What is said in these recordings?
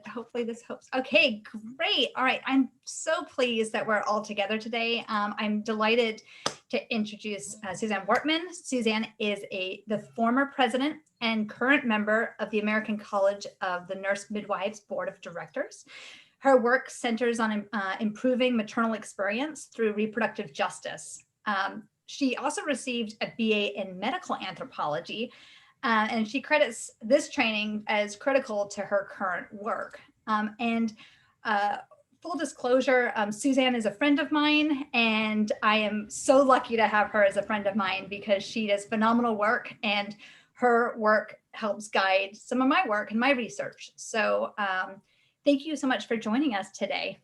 Hopefully this helps. Okay, great. All right. I'm so pleased that we're all together today. I'm delighted to introduce Suzanne Wertman. Suzanne is the former president and current member of the American College of the Nurse Midwives Board of Directors. Her work centers on improving maternal experience through reproductive justice. She also received a BA in medical anthropology, and she credits this training as critical to her current work. Full disclosure, Suzanne is a friend of mine, and I am so lucky to have her as a friend of mine because she does phenomenal work, and her work helps guide some of my work and my research. So thank you so much for joining us today.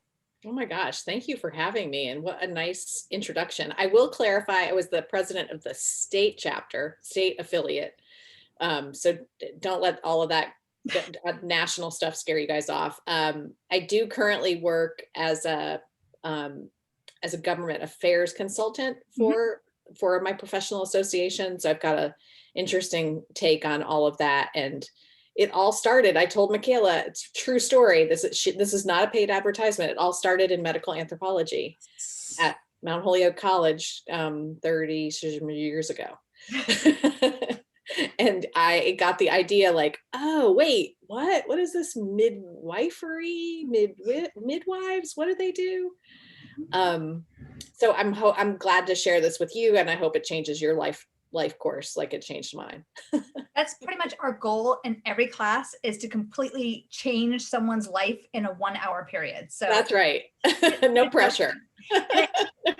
Oh my gosh, thank you for having me, and what a nice introduction. I will clarify, I was the president of the state chapter, state affiliate. So don't let all of that national stuff scare you guys off. I do currently work as a government affairs consultant for my professional association. So I've got an interesting take on all of that. And it all started, I told Michaela, it's a true story. This is not a paid advertisement. It all started in medical anthropology at Mount Holyoke College 30 years ago. And I got the idea like, oh, wait, what is this midwifery, midwives? What do they do? So I'm glad to share this with you, and I hope it changes your life course like it changed mine. That's pretty much our goal in every class, is to completely change someone's life in a 1 hour period. So that's right. No pressure. I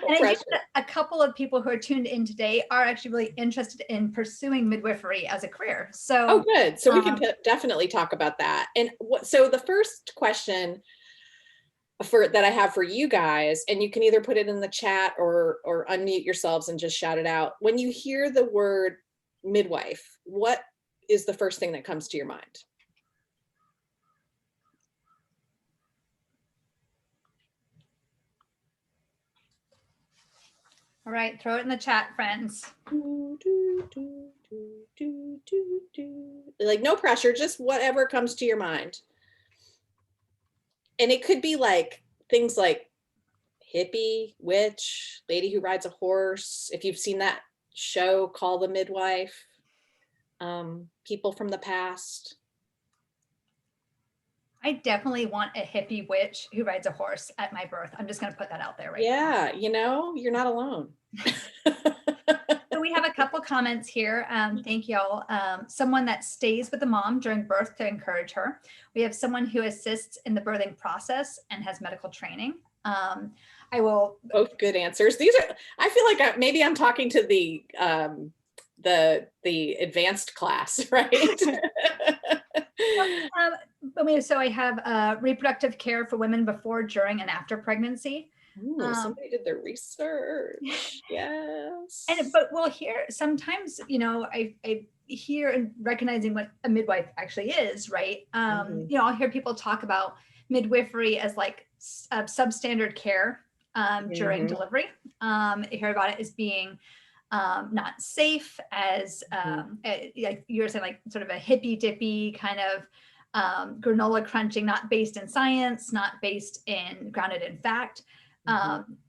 think a couple of people who are tuned in today are actually really interested in pursuing midwifery as a career. So, oh, good. So we can definitely talk about that. And so the first question that I have for you guys, and you can either put it in the chat or unmute yourselves and just shout it out. When you hear the word midwife, what is the first thing that comes to your mind? All right, throw it in the chat, friends. Like, no pressure, just whatever comes to your mind. And it could be like things like hippie, witch, lady who rides a horse. If you've seen that show, Call the Midwife, people from the past. I definitely want a hippie witch who rides a horse at my birth. I'm just going to put that out there right now. Yeah, you know, you're not alone. So we have a couple comments here. Thank y'all. Someone that stays with the mom during birth to encourage her. We have someone who assists in the birthing process and has medical training. I will. Both good answers. These are, I feel like maybe I'm talking to the advanced class, right? So I have reproductive care for women before, during, and after pregnancy. Ooh, somebody did their research. Yes. But we'll hear sometimes, you know, I hear and recognizing what a midwife actually is, right? You know, I'll hear people talk about midwifery as like substandard care during delivery. I hear about it as being not safe, as like you were saying, like sort of a hippy dippy kind of granola crunching, not based in science, not based in grounded in fact,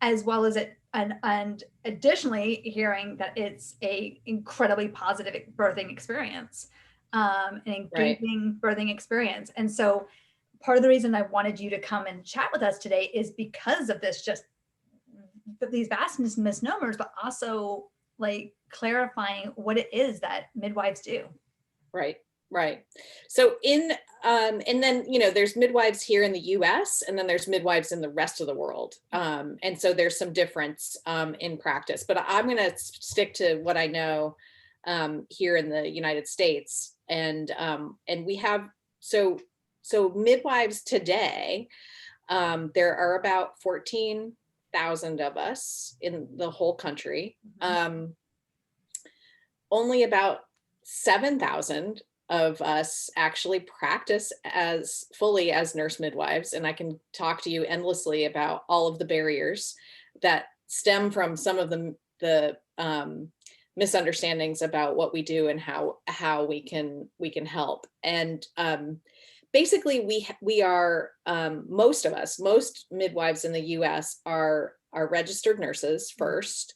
as well as it, and additionally hearing that it's a incredibly positive birthing experience, an engaging birthing experience. And so part of the reason I wanted you to come and chat with us today is because of this, just these vast misnomers, but also like clarifying what it is that midwives do. Right. Right. So and then, you know, there's midwives here in the US, and then there's midwives in the rest of the world. And so there's some difference in practice, but I'm going to stick to what I know here in the United States. And we have, so midwives today, there are about 14,000 of us in the whole country. Only about 7,000 of us actually practice as fully as nurse midwives. And I can talk to you endlessly about all of the barriers that stem from some of the misunderstandings about what we do and how we can help. And basically we are, most midwives in the US are registered nurses first,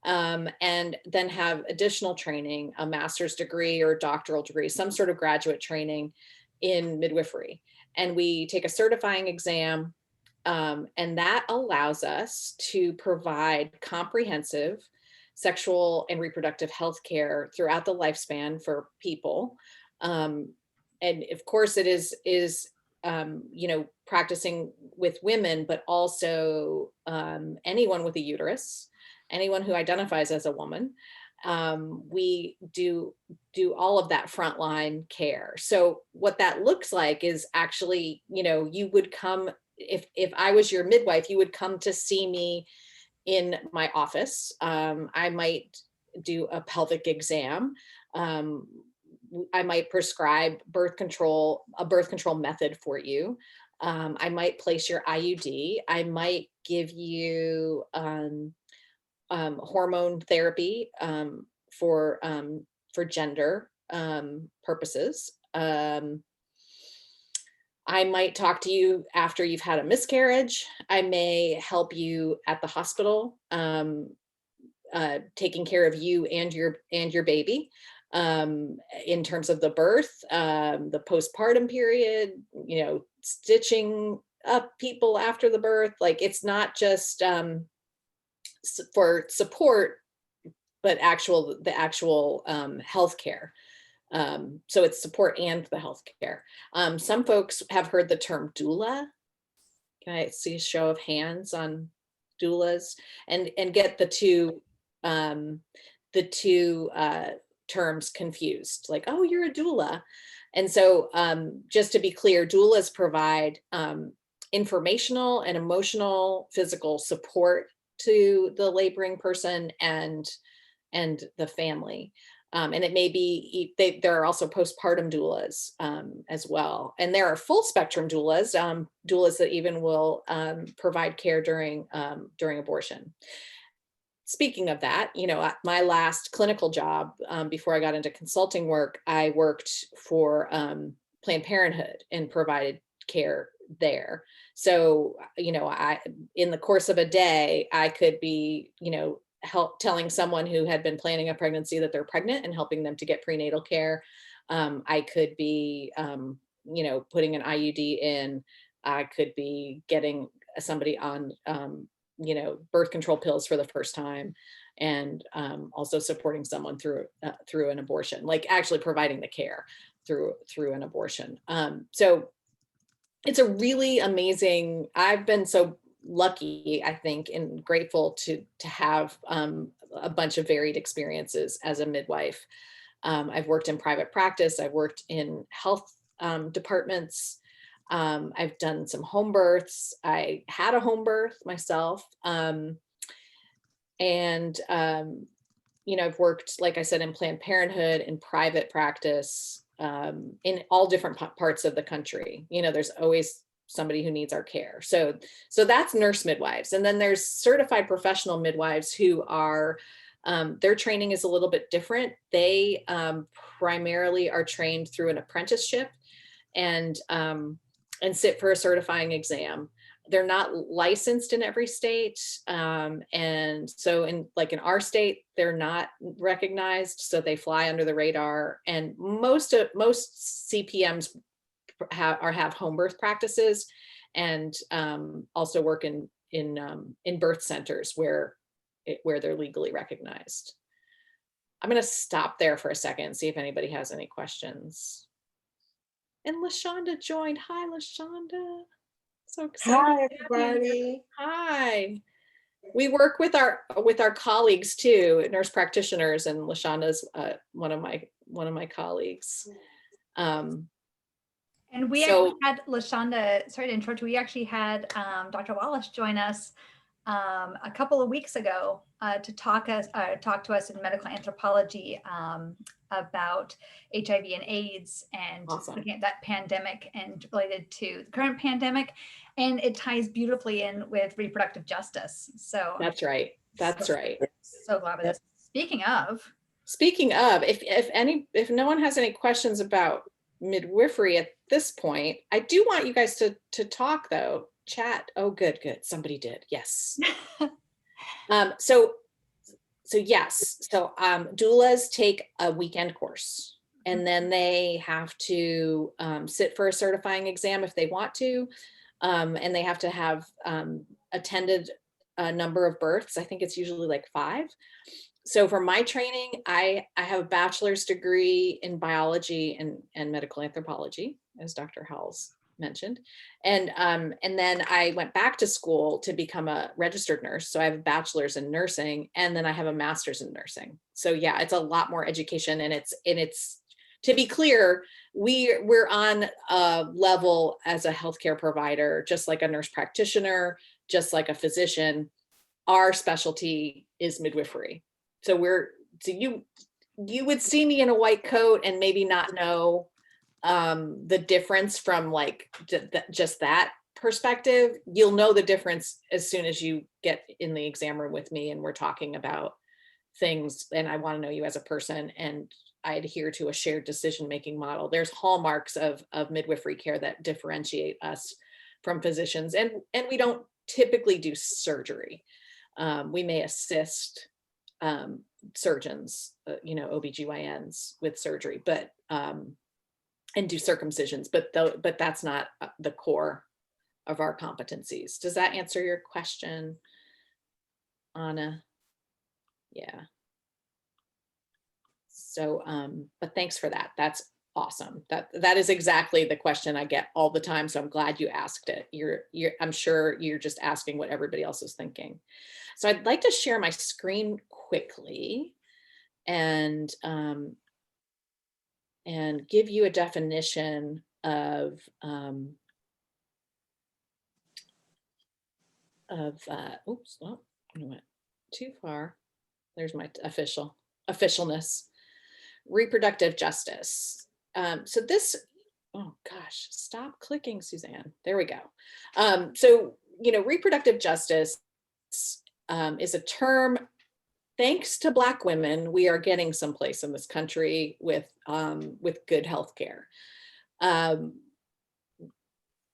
and then have additional training, a master's degree or doctoral degree, some sort of graduate training in midwifery. And we take a certifying exam, and that allows us to provide comprehensive sexual and reproductive health care throughout the lifespan for people. And of course it is practicing with women, but also anyone with a uterus, anyone who identifies as a woman. We do all of that frontline care. So what that looks like is actually, you would come, if I was your midwife, you would come to see me in my office. I might do a pelvic exam. I might prescribe a birth control method for you. I might place your IUD. I might give you hormone therapy for gender purposes. I might talk to you after you've had a miscarriage. I may help you at the hospital, taking care of you and your baby, in terms of the birth, the postpartum period, stitching up people after the birth. Like, it's not just for support, but the actual healthcare. So it's support and the healthcare. Some folks have heard the term doula. Can I see a show of hands on doulas? And get the two terms confused, like, oh, you're a doula. And so just to be clear, doulas provide informational and emotional, physical support to the laboring person and the family. And it may be, there are also postpartum doulas as well. And there are full spectrum doulas, doulas that even will provide care during abortion. Speaking of that, my last clinical job, before I got into consulting work, I worked for Planned Parenthood and provided care there. So, in the course of a day, I could be, telling someone who had been planning a pregnancy that they're pregnant and helping them to get prenatal care. I could be, putting an IUD in. I could be getting somebody on, birth control pills for the first time, and also supporting someone through an abortion, like actually providing the care through an abortion. So it's a really amazing, I've been so lucky, I think, and grateful to have a bunch of varied experiences as a midwife. I've worked in private practice. I've worked in health departments. I've done some home births. I had a home birth myself. I've worked, like I said, in Planned Parenthood, in private practice, in all different parts of the country. There's always somebody who needs our care. So that's nurse midwives. And then there's certified professional midwives who are, their training is a little bit different. They primarily are trained through an apprenticeship and sit for a certifying exam. They're not licensed in every state. And so in our state, they're not recognized. So they fly under the radar. And most CPMs have home birth practices, and also work in birth centers where they're legally recognized. I'm going to stop there for a second and see if anybody has any questions. And LaShonda joined. Hi, LaShonda. So excited. Hi, everybody. Hi. We work with our colleagues too, nurse practitioners, and LaShonda's one of my colleagues. And we actually had LaShonda, sorry to interrupt, we actually had Dr. Wallace join us a couple of weeks ago to talk to us in medical anthropology about HIV and AIDS and Awesome. looking at that pandemic and related to the current pandemic. And it ties beautifully in with reproductive justice. So that's right. That's right. So glad with this. Speaking of, if no one has any questions about midwifery this point, I do want you guys to talk though, chat. Oh, good. Somebody did. Yes. So yes, so doulas take a weekend course, and then they have to sit for a certifying exam if they want to, and they have to have attended a number of births. I think it's usually like 5. So for my training, I have a bachelor's degree in biology and medical anthropology, as Dr. Howells mentioned. And then I went back to school to become a registered nurse. So I have a bachelor's in nursing, and then I have a master's in nursing. So yeah, it's a lot more education, and it's to be clear, we're on a level as a healthcare provider, just like a nurse practitioner, just like a physician. Our specialty is midwifery. So you would see me in a white coat and maybe not know the difference from like just that perspective. You'll know the difference as soon as you get in the exam room with me and we're talking about things, and I want to know you as a person, and I adhere to a shared decision-making model. There's hallmarks of midwifery care that differentiate us from physicians, and we don't typically do surgery. We may assist surgeons, OBGYNs with surgery, but and do circumcisions, but that's not the core of our competencies. Does that answer your question, Anna? Yeah. So, but thanks for that. That's awesome. That is exactly the question I get all the time. So I'm glad you asked it. I'm sure you're just asking what everybody else is thinking. So I'd like to share my screen quickly and give you a definition of oops, oh, I went too far. There's my officialness. Reproductive justice. So this, oh gosh, stop clicking, Suzanne. There we go. So, reproductive justice is a term. Thanks to Black women, we are getting someplace in this country with good healthcare.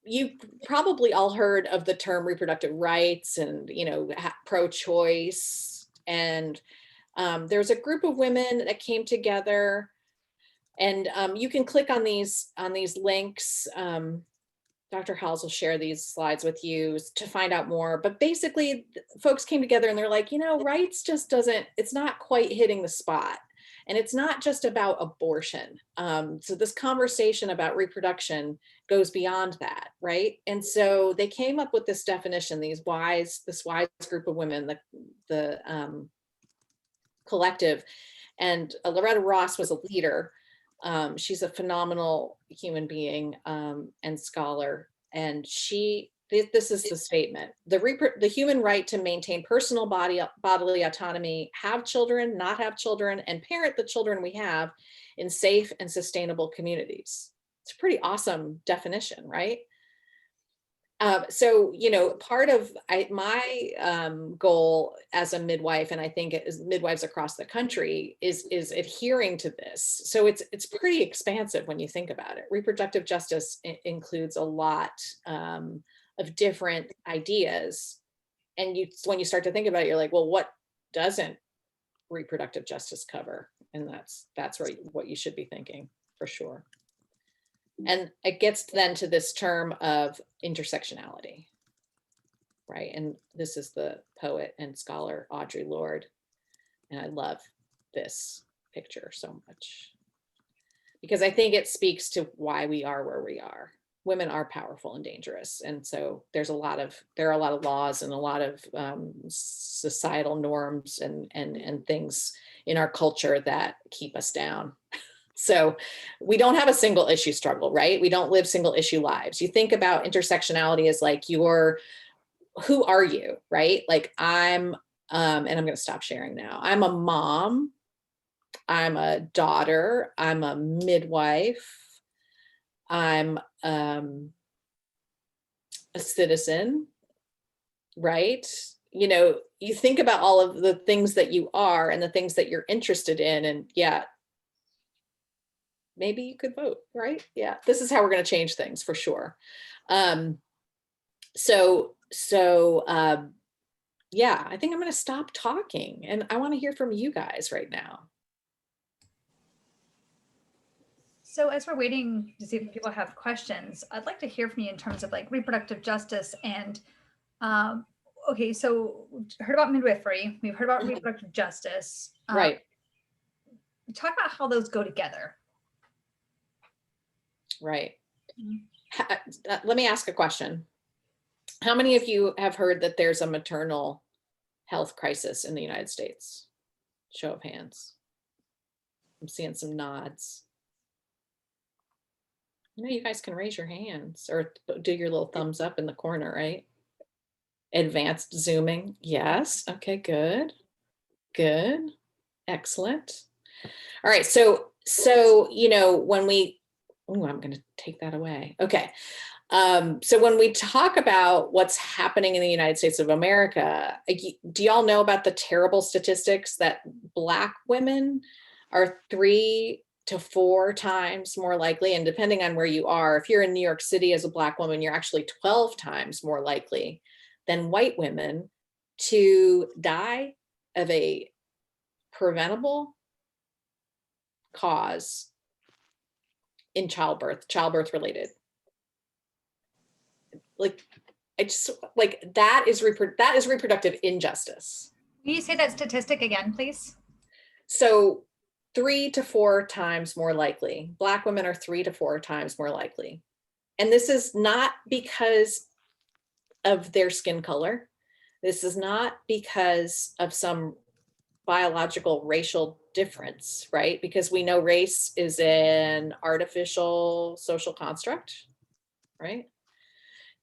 You probably all heard of the term reproductive rights and pro-choice, and there's a group of women that came together, and you can click on these links. Dr. Howells will share these slides with you to find out more. But basically, folks came together and they're like, rights just it's not quite hitting the spot. And it's not just about abortion. So this conversation about reproduction goes beyond that, right? And so they came up with this definition, this wise group of women, the collective. And Loretta Ross was a leader. She's a phenomenal human being and scholar. And this is the statement: the human right to maintain personal bodily autonomy, have children, not have children, and parent the children we have in safe and sustainable communities. It's a pretty awesome definition, right? So, part of my goal as a midwife, and I think as midwives across the country, is adhering to this. So it's pretty expansive when you think about it. Reproductive justice includes a lot of different ideas, and when you start to think about it, you're like, well, what doesn't reproductive justice cover? And that's what you should be thinking for sure. And it gets then to this term of intersectionality, right? And this is the poet and scholar Audre Lorde. And I love this picture so much because I think it speaks to why we are where we are. Women are powerful and dangerous. And so there are a lot of laws and a lot of societal norms and things in our culture that keep us down. So we don't have a single issue struggle, right? We don't live single issue lives. You think about intersectionality as like who are you, right? Like and I'm going to stop sharing now. I'm a mom. I'm a daughter. I'm a midwife. I'm a citizen, right? You think about all of the things that you are and the things that you're interested in, and yeah, maybe you could vote, right? Yeah, this is how we're going to change things for sure. Yeah, I think I'm going to stop talking, and I want to hear from you guys right now. So as we're waiting to see if people have questions, I'd like to hear from you in terms of like reproductive justice and, okay, so heard about midwifery, we've heard about reproductive justice. Right. Talk about how those go together. Right. Let me ask a question. How many of you have heard that there's a maternal health crisis in the United States? Show of hands. I'm seeing some nods. You know, you guys can raise your hands or do your little thumbs up in the corner, right? Advanced zooming. Yes. Okay, good. Good. Excellent. All right. So, you know, when we, oh, I'm going to take that away. Okay. So when we talk about what's happening in the United States of America, do y'all know about the terrible statistics that Black women are 3 to 4 times more likely, and depending on where you are, if you're in New York City as a Black woman, you're actually 12 times more likely than white women to die of a preventable cause in childbirth related. Like, I just like that is reproductive injustice. Can you say that statistic again, please? So 3 to 4 times more likely. Black women are 3 to 4 times more likely. And this is not because of their skin color. This is not because of some biological racial difference, right? Because we know race is an artificial social construct, right?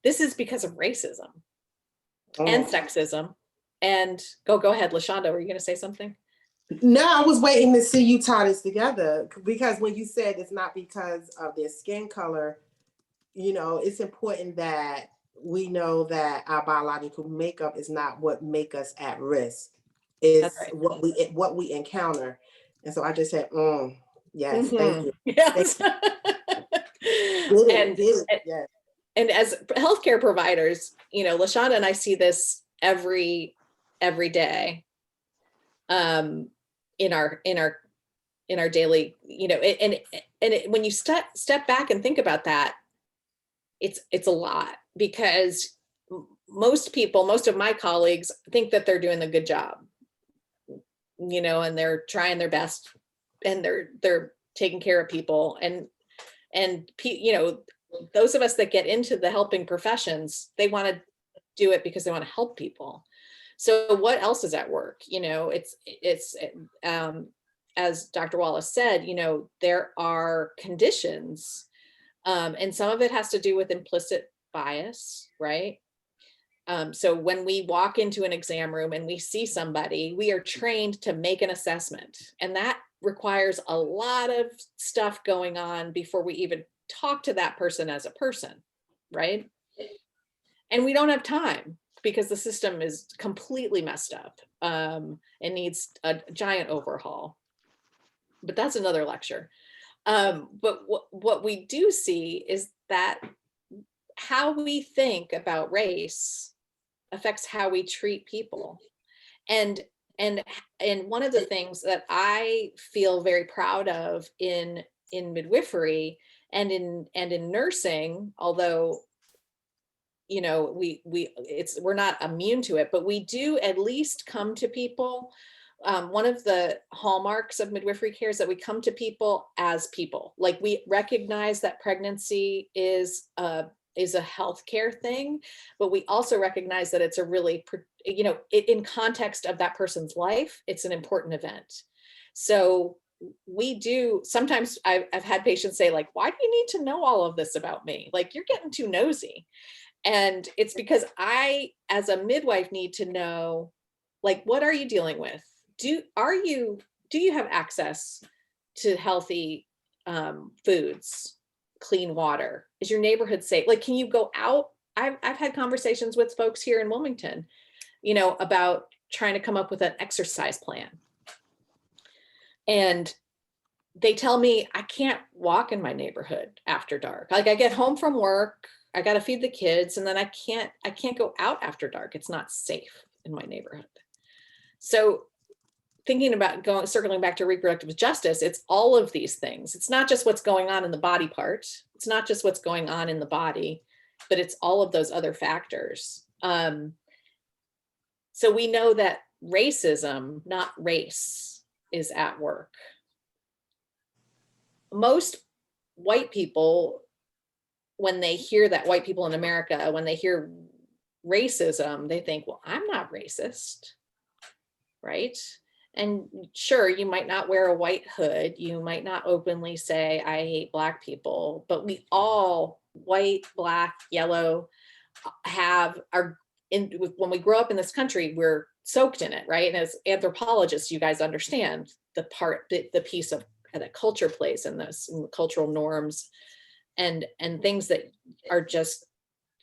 This is because of racism and sexism. And go ahead, LaShonda, were you going to say something? No, I was waiting to see you tie this together, because when you said it's not because of their skin color, you know, it's important that we know that our biological makeup is not what make us at risk. It's right. what we encounter. And so I just said, yes, thank you. Yes. Thank you. Yes. And as healthcare providers, you know, LaShonda and I see this every day in our daily, you know, when you step back and think about that, it's a lot, because most of my colleagues think that they're doing a good job, you know, and they're trying their best, and they're taking care of people, and you know, those of us that get into the helping professions, they want to do it because they want to help people. So what else is at work? You know, it's as Dr. Wallace said, you know, there are conditions, and some of it has to do with implicit bias, right? So when we walk into an exam room and we see somebody, we are trained to make an assessment, and that requires a lot of stuff going on before we even talk to that person as a person, right? And we don't have time because the system is completely messed up and needs a giant overhaul. But that's another lecture. But what we do see is that how we think about race affects how we treat people. And one of the things that I feel very proud of in midwifery and in nursing, although, you know, we're not immune to it, but we do at least come to people. One of the hallmarks of midwifery care is that we come to people as people. Like, we recognize that pregnancy is a healthcare thing, but we also recognize that it's a really, you know, in context of that person's life, it's an important event. So we do, sometimes I've had patients say, like, why do you need to know all of this about me? Like, you're getting too nosy. And it's because I, as a midwife, need to know, like, what are you dealing with? Do you have access to healthy foods, clean water? Is your neighborhood safe? Like, can you go out? I've had conversations with folks here in Wilmington, you know, about trying to come up with an exercise plan. And they tell me I can't walk in my neighborhood after dark. Like I get home from work, I got to feed the kids, and then I can't go out after dark. It's not safe in my neighborhood. So thinking about circling back to reproductive justice, it's all of these things. It's not just what's going on in the body part. It's not just what's going on in the body, but it's all of those other factors. So we know that racism, not race, is at work. Most white people, when they hear that white people in America, when they hear racism, they think, well, I'm not racist, right? And sure, you might not wear a white hood. You might not openly say, I hate Black people, but we all, white, Black, yellow, when we grow up in this country, we're soaked in it, right? And as anthropologists, you guys understand the piece of that culture plays in this, in the cultural norms and things that are just,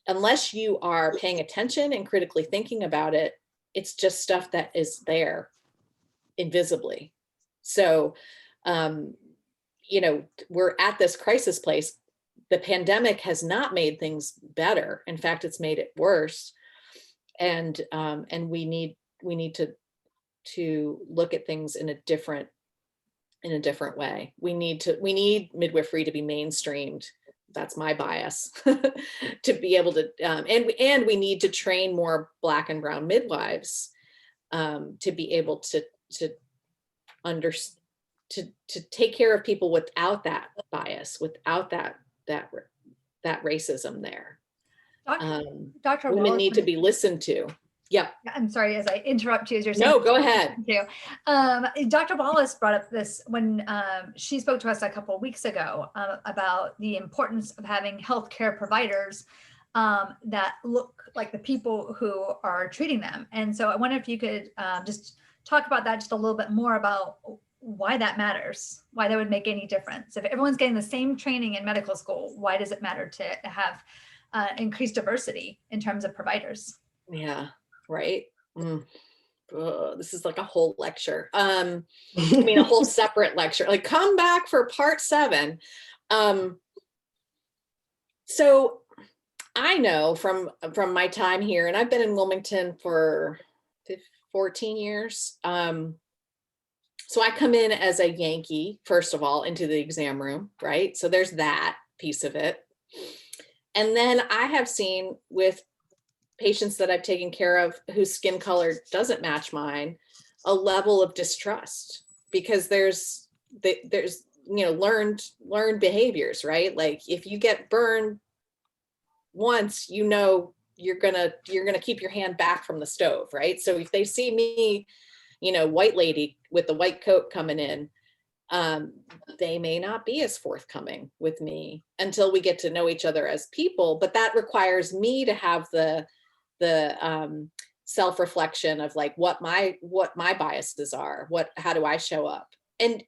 unless you are paying attention and critically thinking about it, it's just stuff that is there invisibly. So, we're at this crisis place. The pandemic has not made things better. In fact, it's made it worse. And we need to look at things in a different way. We need midwifery to be mainstreamed. That's my bias. To be able to, and we need to train more Black and brown midwives to be able to take care of people without that bias, without that racism there. Dr. Women Wallace, need to be listened to. Yeah. I'm sorry, as I interrupt you, as you're saying. No, go ahead. Dr. Wallace brought up this when she spoke to us a couple of weeks ago about the importance of having healthcare providers that look like the people who are treating them. And so I wonder if you could just talk about that just a little bit more, about why that matters, why that would make any difference. If everyone's getting the same training in medical school, why does it matter to have increased diversity in terms of providers? Yeah, right. This is like a whole lecture. I mean, a whole separate lecture. Like, come back for part 7. So I know from my time here, and I've been in Wilmington for 14 years. So I come in as a Yankee, first of all, into the exam room, right? So there's that piece of it. And then I have seen with patients that I've taken care of whose skin color doesn't match mine, a level of distrust, because there's learned behaviors, right? Like if you get burned once, you're gonna keep your hand back from the stove, right? So if they see me, white lady with the white coat coming in, they may not be as forthcoming with me until we get to know each other as people. But that requires me to have the self-reflection of like what my biases are, how do I show up? And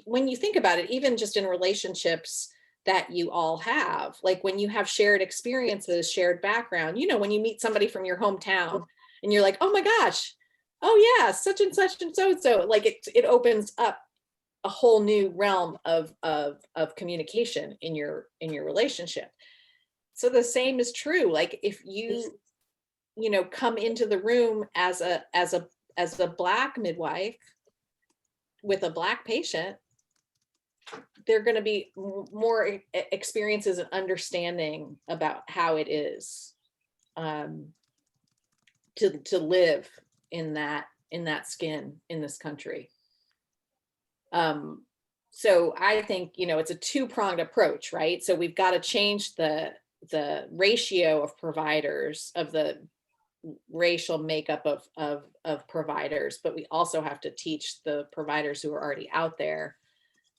when you think about it, even just in relationships that you all have, like when you have shared experiences, shared background, when you meet somebody from your hometown and you're like, oh my gosh, oh yeah, such and such and so, like it opens up a whole new realm of communication in your relationship. So the same is true. Like if you come into the room as a Black midwife with a Black patient, there are going to be more experiences and understanding about how it is to live in that skin in this country. So I think, it's a two-pronged approach, right? So we've got to change the ratio of providers, of the racial makeup of providers, but we also have to teach the providers who are already out there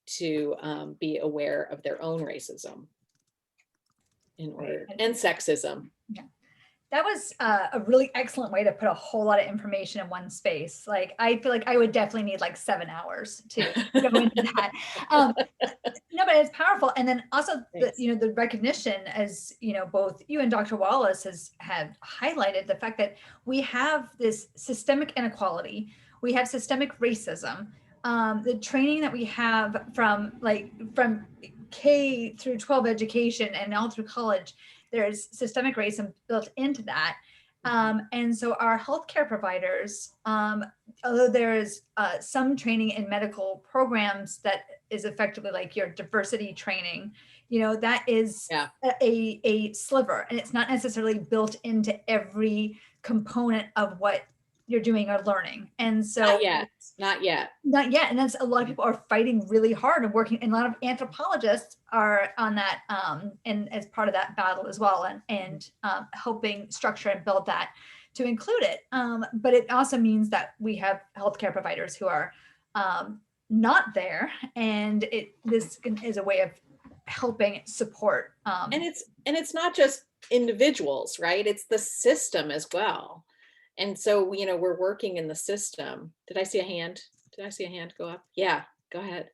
to be aware of their own racism and sexism. Yeah. That was a really excellent way to put a whole lot of information in one space. Like, I feel like I would definitely need like 7 hours to go into that. No, but it's powerful. And then also the recognition, as both you and Dr. Wallace have highlighted the fact that we have this systemic inequality, we have systemic racism, the training that we have from K through 12 education and all through college, there's systemic racism built into that. And so our healthcare providers, although there's some training in medical programs that is effectively like your diversity training, that is a sliver, and it's not necessarily built into every component of what you're doing or learning. And so not yet. And that's a lot of people are fighting really hard and working, and a lot of anthropologists are on that and as part of that battle as well, and helping structure and build that to include it. But it also means that we have healthcare providers who are not there, and this is a way of helping support. And it's not just individuals, right? It's the system as well. And so, we're working in the system. Did I see a hand? Go up? Yeah, go ahead.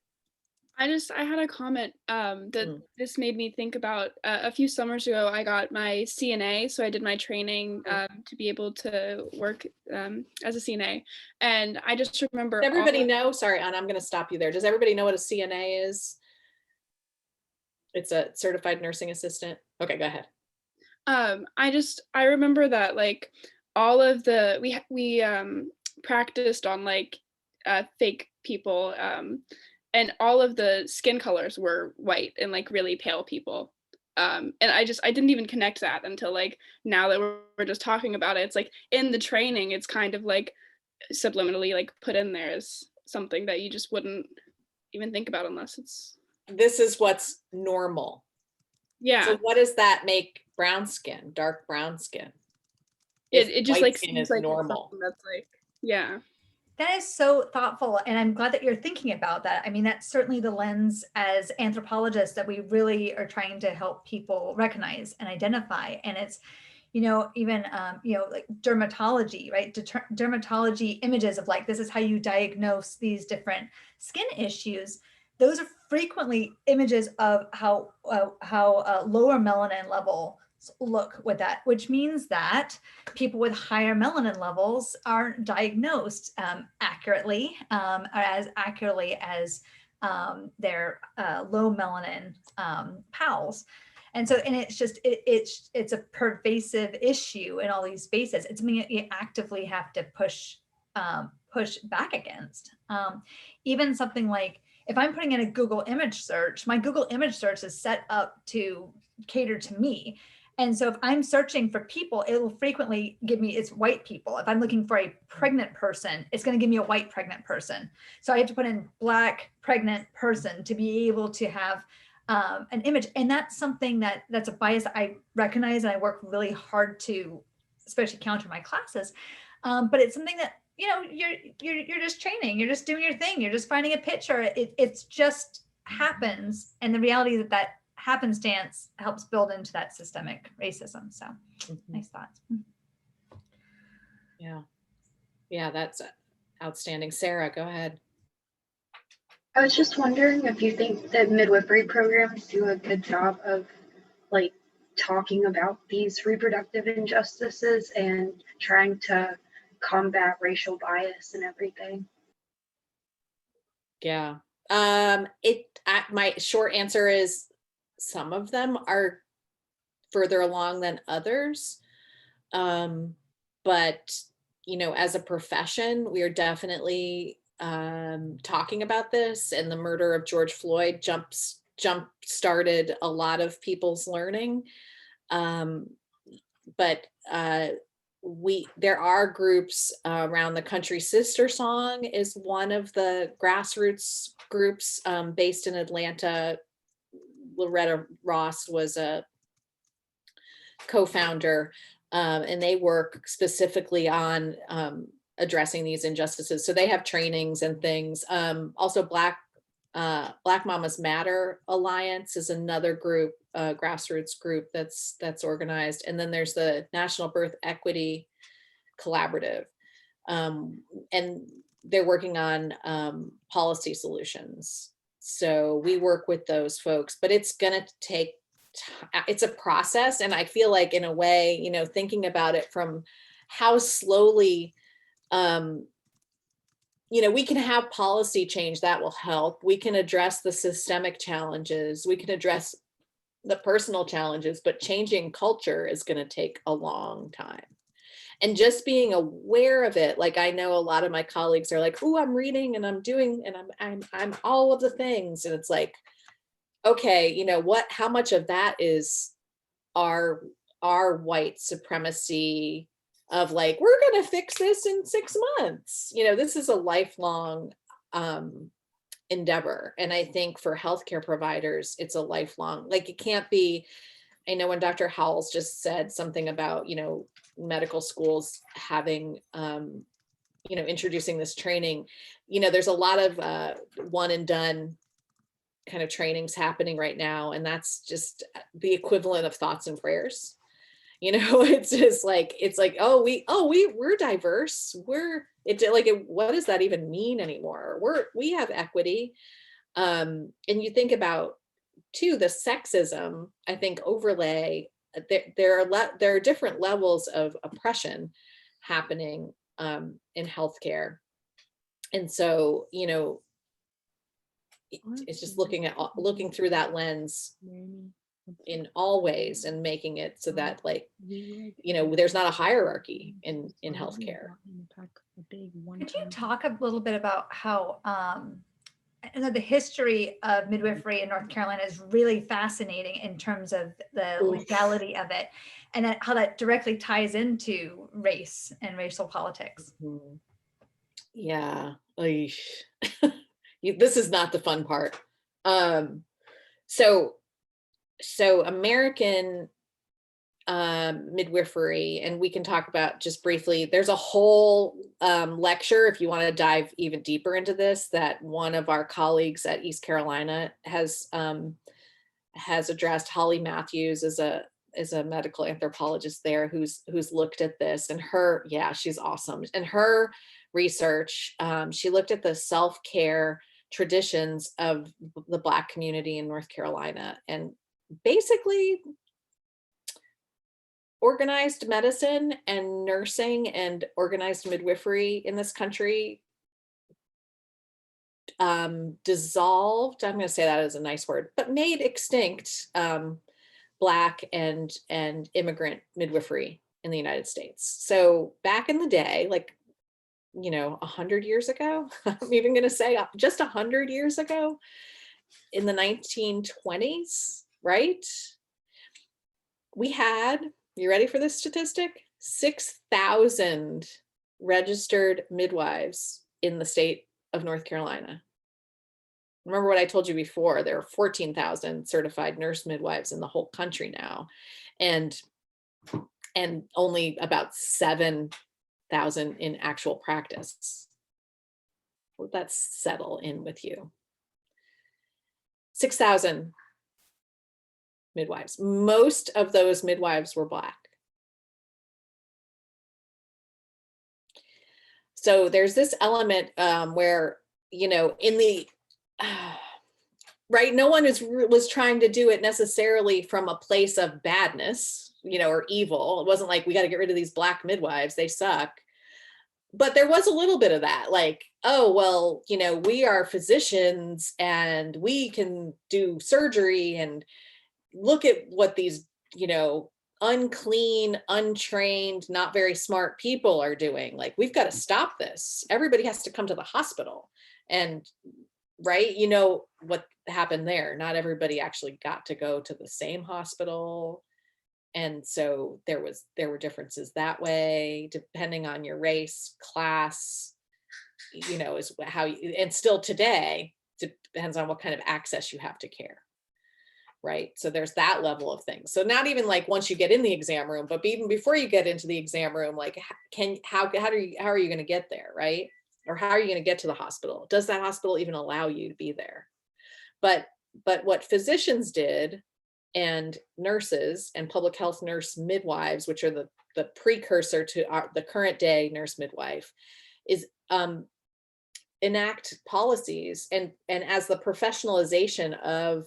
I had a comment that this made me think about a few summers ago. I got my CNA, so I did my training to be able to work as a CNA. And I just remember. Does everybody know? Sorry, Anna, I'm going to stop you there. Does everybody know what a CNA is? It's a certified nursing assistant. Okay, go ahead. I remember that like all of the we practiced on like fake people, and all of the skin colors were white and like really pale people, and I didn't even connect that until like now that we're just talking about it. It's like in the training, it's kind of like subliminally like put in there as something that you just wouldn't even think about unless it's. This is what's normal. Yeah. So what does that make brown skin, dark brown skin? It just like seems like normal. That's like, yeah. That is so thoughtful, and I'm glad that you're thinking about that. I mean, that's certainly the lens as anthropologists that we really are trying to help people recognize and identify. And it's, even like dermatology, right? Dermatology images of like, this is how you diagnose these different skin issues. Those are frequently images of how lower melanin level look with that, which means that people with higher melanin levels aren't diagnosed accurately, or as accurately as their low melanin pals. And so, and it's just, it's a pervasive issue in all these spaces. It's something that you actively have to push back against. Even something like, if I'm putting in a Google image search, my Google image search is set up to cater to me. And so if I'm searching for people, it will frequently give me, it's white people. If I'm looking for a pregnant person, it's going to give me a white pregnant person. So I have to put in Black pregnant person to be able to have an image. And that's something that's a bias that I recognize, and I work really hard to especially counter my classes. But it's something that, you're just training, you're just doing your thing, you're just finding a picture. It's just happens. And the reality is that happenstance helps build into that systemic racism. So nice thoughts. Yeah, that's outstanding. Sarah, go ahead. I was just wondering if you think that midwifery programs do a good job of like talking about these reproductive injustices and trying to combat racial bias and everything. Yeah. My short answer is some of them are further along than others. But, as a profession, we are definitely talking about this, and the murder of George Floyd jump started a lot of people's learning. But there are groups around the country. Sister Song is one of the grassroots groups based in Atlanta. Loretta Ross was a co-founder, and they work specifically on addressing these injustices. So they have trainings and things. Also, Black Mamas Matter Alliance is another group, grassroots group that's organized. And then there's the National Birth Equity Collaborative, and they're working on policy solutions. So we work with those folks, but it's going to take it's a process. And I feel like, in a way, thinking about it from how slowly you know, we can have policy change that will help. We can address the systemic challenges. We can address the personal challenges, but changing culture is going to take a long time. And just being aware of it, like I know a lot of my colleagues are like, "Oh, I'm reading and I'm doing and I'm all of the things," and it's like, okay, you know what? How much of that is our white supremacy of like, we're going to fix this in 6 months? You know, this is a lifelong endeavor, and I think for healthcare providers, it's a lifelong. Like, it can't be. I know when Dr. Howells just said something about, you know, medical schools having, you know, introducing this training, you know, there's a lot of one and done kind of trainings happening right now. And that's just the equivalent of thoughts and prayers. You know, it's just like, we're diverse. What does that even mean anymore? We have equity. And you think about too, the sexism, I think, overlay, there are different levels of oppression happening in healthcare. And so, you know, it's just looking through that lens in all ways and making it so that, like, you know, there's not a hierarchy in healthcare. Could you talk a little bit about how I know the history of midwifery in North Carolina is really fascinating in terms of the legality of it, and how that directly ties into race and racial politics. Mm-hmm. Yeah. This is not the fun part. So American midwifery, and we can talk about just briefly, there's a whole lecture if you want to dive even deeper into this, that one of our colleagues at East Carolina has addressed. Holly Matthews is a medical anthropologist there who's looked at this, and she's awesome. And her research, she looked at the self-care traditions of the Black community in North Carolina, and basically organized medicine and nursing and organized midwifery in this country dissolved. I'm going to say that as a nice word, but made extinct Black and immigrant midwifery in the United States. So back in the day, like, you know, 100 years ago, I'm even going to say just 100 years ago, in the 1920s, right? We had, you ready for this statistic? 6,000 registered midwives in the state of North Carolina. Remember what I told you before, there are 14,000 certified nurse midwives in the whole country now, and only about 7,000 in actual practice. Let that settle in with you. 6,000 midwives. Most of those midwives were Black. So there's this element where, you know, in the right, no one was trying to do it necessarily from a place of badness, you know, or evil. It wasn't like, we got to get rid of these Black midwives, they suck. But there was a little bit of that, like, oh, well, you know, we are physicians and we can do surgery, and look at what these, you know, unclean, untrained, not very smart people are doing. Like, we've got to stop this. Everybody has to come to the hospital. And right, you know what happened there. Not everybody actually got to go to the same hospital. And so there were differences that way, depending on your race, class, you know, is how you, and still today, depends on what kind of access you have to care. Right. So there's that level of things. So not even like once you get in the exam room, but even before you get into the exam room, like, how are you going to get there? Right. Or how are you going to get to the hospital? Does that hospital even allow you to be there? But what physicians did, and nurses and public health nurse midwives, which are the precursor to the current day nurse midwife, is enact policies, and as the professionalization of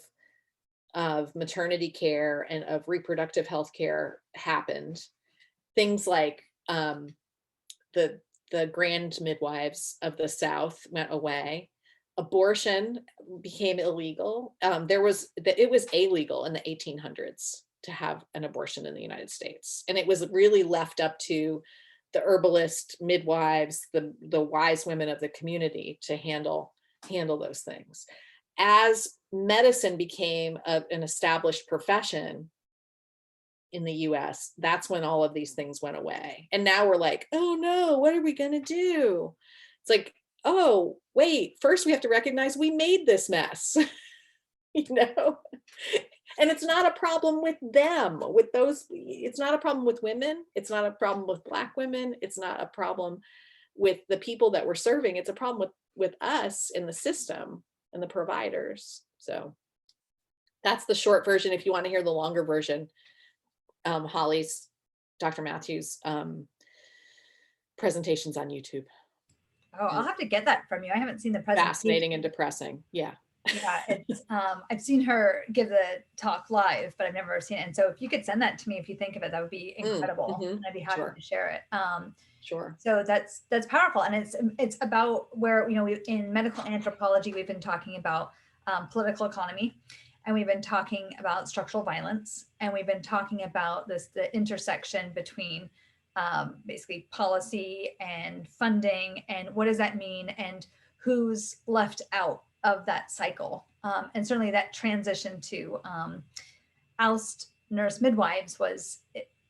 maternity care and of reproductive health care happened, things like the the grand midwives of the South went away. Abortion became illegal. It was illegal in the 1800s to have an abortion in the United States. And it was really left up to the herbalist midwives, the wise women of the community to handle those things. As medicine became an established profession in the US, that's when all of these things went away. And now we're like, oh no, what are we gonna do? It's like, oh, wait, first we have to recognize we made this mess, you know? And it's not a problem with them, with those, it's not a problem with women. It's not a problem with Black women. It's not a problem with the people that we're serving. It's a problem with us in the system and the providers. So that's the short version. If you want to hear the longer version, Holly's, Dr. Matthews' presentations on YouTube. Oh, I'll have to get that from you. I haven't seen the presentation. Fascinating and depressing. Yeah. Yeah, it's I've seen her give the talk live, but I've never seen it. And so if you could send that to me, if you think of it, that would be incredible. And I'd be happy to share it. Sure. So that's powerful. And it's about where, you know, in medical anthropology, we've been talking about political economy, and we've been talking about structural violence, and we've been talking about the intersection between basically policy and funding, and what does that mean, and who's left out of that cycle. And certainly that transition to oust nurse midwives was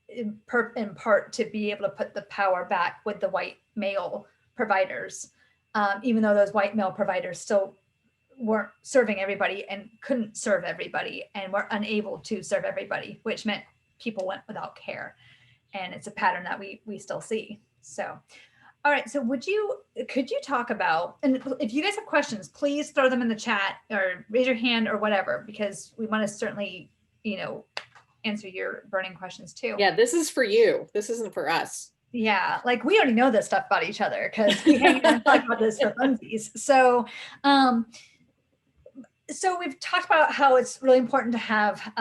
in part to be able to put the power back with the white male providers, even though those white male providers still weren't serving everybody and couldn't serve everybody and were unable to serve everybody, which meant people went without care. And it's a pattern that we still see. So, all right. So could you talk about, and if you guys have questions, please throw them in the chat or raise your hand or whatever, because we want to certainly, you know, answer your burning questions too. Yeah, this is for you. This isn't for us. Yeah, like we already know this stuff about each other because we hang out and talk about this for funsies. So, so we've talked about how it's really important to have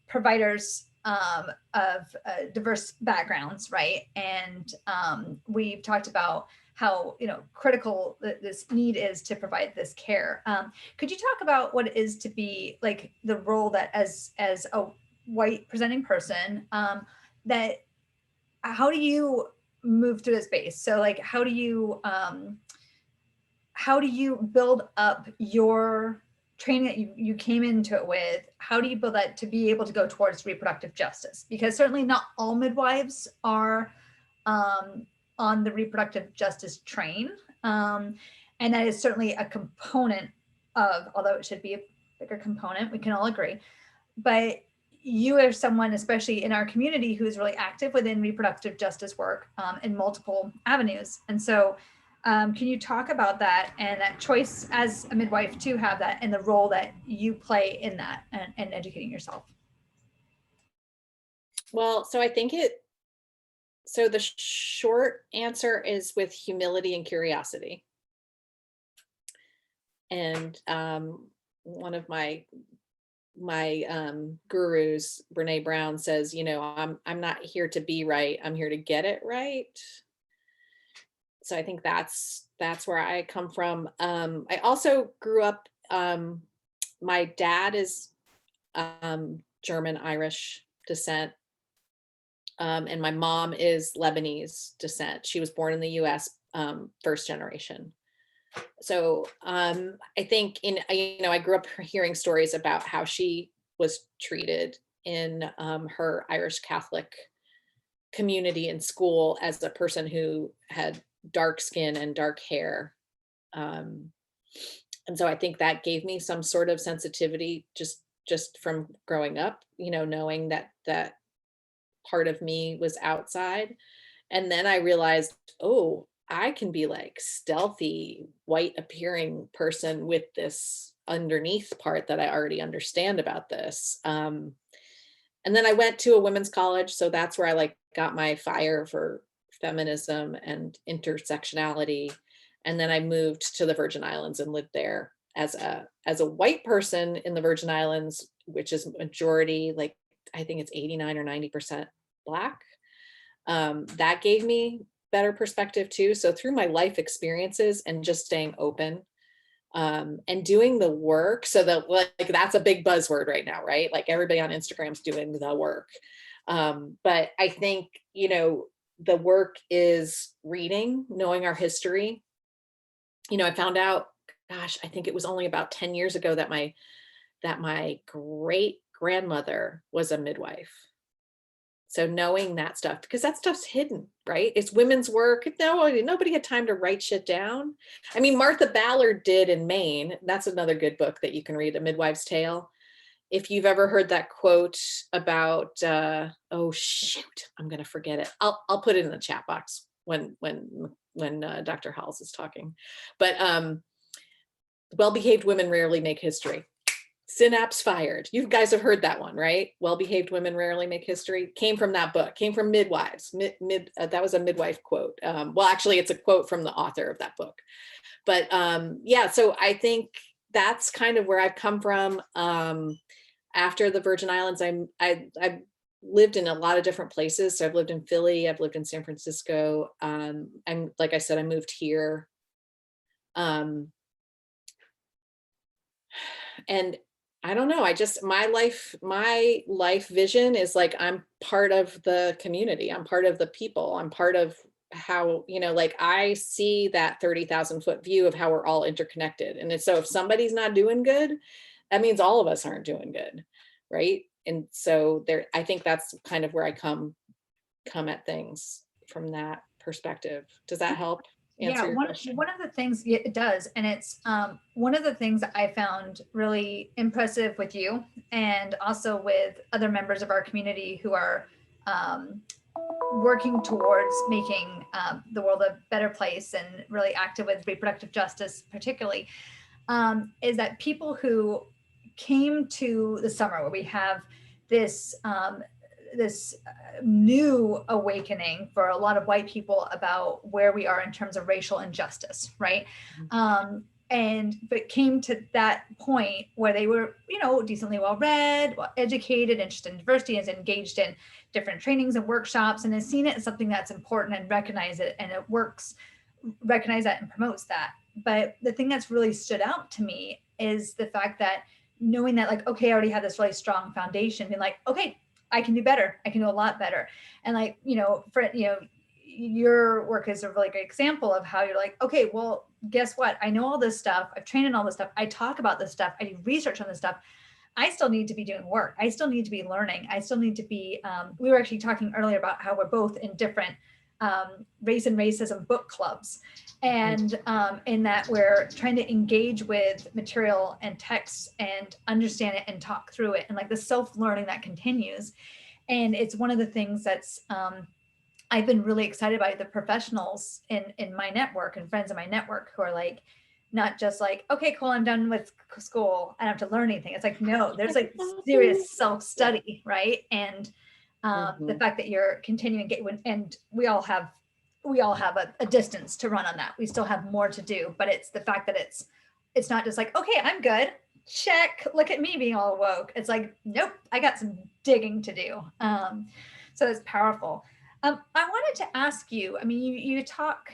providers of diverse backgrounds, right? And we've talked about how, you know, critical this need is to provide this care. Could you talk about what it is to be like the role that as a white presenting person, that how do you move through this space? So like, how do you build up your training that you came into it with? How do you build that to be able to go towards reproductive justice? Because certainly not all midwives are on the reproductive justice train. And that is certainly a component of, although it should be a bigger component, we can all agree. But you are someone, especially in our community, who is really active within reproductive justice work in multiple avenues. And so can you talk about that and that choice as a midwife to have that and the role that you play in that and educating yourself? Well, so I think so the short answer is with humility and curiosity. And one of my gurus, Brene Brown, says, you know, I'm not here to be right. I'm here to get it right. So I think that's where I come from. I also grew up, my dad is German Irish descent. And my mom is Lebanese descent. She was born in the US, first generation. So I think I grew up hearing stories about how she was treated in her Irish Catholic community in school as a person who had dark skin and dark hair. And so I think that gave me some sort of sensitivity just from growing up, you know, knowing that part of me was outside. And then I realized, oh, I can be like stealthy, white appearing person with this underneath part that I already understand about this. And then I went to a women's college. So that's where I got my fire for feminism and intersectionality. And then I moved to the Virgin Islands and lived there as a white person in the Virgin Islands, which is majority, I think it's 89 or 90% Black. That gave me better perspective too. So through my life experiences and just staying open, and doing the work, so that like that's a big buzzword right now, right? Like everybody on Instagram's doing the work. But I think, you know, the work is reading, knowing our history. You know, I found out, gosh, I think it was only about 10 years ago that my great grandmother was a midwife. So knowing that stuff, because that stuff's hidden, right? It's women's work. No, nobody had time to write shit down. I mean, Martha Ballard did in Maine. That's another good book that you can read, A Midwife's Tale. If you've ever heard that quote about, oh shoot, I'm gonna forget it. I'll put it in the chat box when Dr. Howells is talking. But well-behaved women rarely make history. Synapse fired. You guys have heard that one, right? Well-behaved women rarely make history. Came from that book, came from Midwives. That was a midwife quote. Well, actually, it's a quote from the author of that book. But yeah, so I think that's kind of where I've come from. After the Virgin Islands, I've lived in a lot of different places. So I've lived in Philly, I've lived in San Francisco. I'm, like I said, I moved here. And I don't know, I just, my life vision is like, I'm part of the community. I'm part of the people. I'm part of how, you know, like I see that 30,000 foot view of how we're all interconnected. And so if somebody's not doing good, that means all of us aren't doing good. Right. And so there, I think that's kind of where I come at things from that perspective. Does that help? Yeah, one of the things, yeah, it does. And it's one of the things that I found really impressive with you and also with other members of our community who are working towards making the world a better place and really active with reproductive justice, particularly, is that people who came to the summer where we have this new awakening for a lot of white people about where we are in terms of racial injustice, right? But came to that point where they were, you know, decently well read, well educated, interested in diversity, and engaged in different trainings and workshops, and has seen it as something that's important and recognize it, and it works, recognize that and promotes that. But the thing that's really stood out to me is the fact that knowing that, like, okay, I already have this really strong foundation, being like, okay, I can do better. I can do a lot better. And like, you know, for, you know, your work is a really great example of how you're like, okay, well, guess what? I know all this stuff. I've trained in all this stuff. I talk about this stuff. I do research on this stuff. I still need to be doing work. I still need to be learning. I still need to be, we were actually talking earlier about how we're both in different race and racism book clubs. And in that we're trying to engage with material and texts and understand it and talk through it, and like the self-learning that continues. And it's one of the things that's I've been really excited by the professionals in my network and friends in my network who are like, not just like, okay, cool, I'm done with school, I don't have to learn anything. It's like, no, there's like serious self-study, right? And the fact that you're continuing to get, and we all have a distance to run on that. We still have more to do, but it's the fact that it's not just like, okay, I'm good, check, look at me being all woke. It's like, nope, I got some digging to do. So it's powerful. I wanted to ask you, I mean, you talk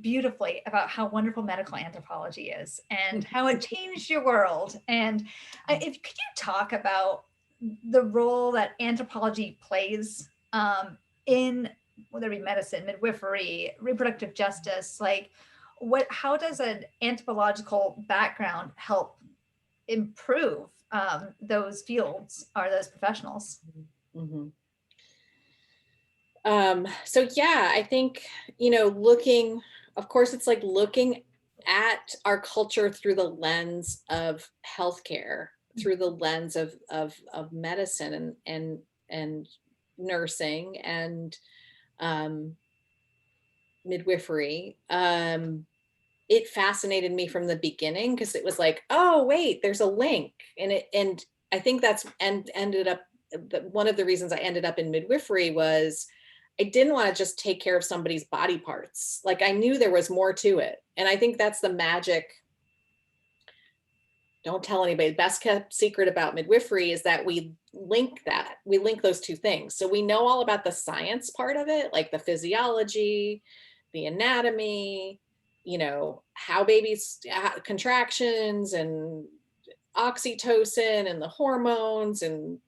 beautifully about how wonderful medical anthropology is and how it changed your world. And could you talk about the role that anthropology plays in, whether it be medicine, midwifery, reproductive justice, like how does an anthropological background help improve those fields or those professionals? Mm-hmm. So yeah, I think, you know, of course, it's like looking at our culture through the lens of healthcare, through the lens of medicine and nursing and midwifery. It fascinated me from the beginning because it was like, oh wait, there's a link, and I think that's ended up, one of the reasons I ended up in midwifery was I didn't want to just take care of somebody's body parts. Like I knew there was more to it. And I think that's the magic don't tell anybody. Best kept secret about midwifery is that we link those two things. So we know all about the science part of it, like the physiology, the anatomy, you know, how babies, contractions and oxytocin and the hormones and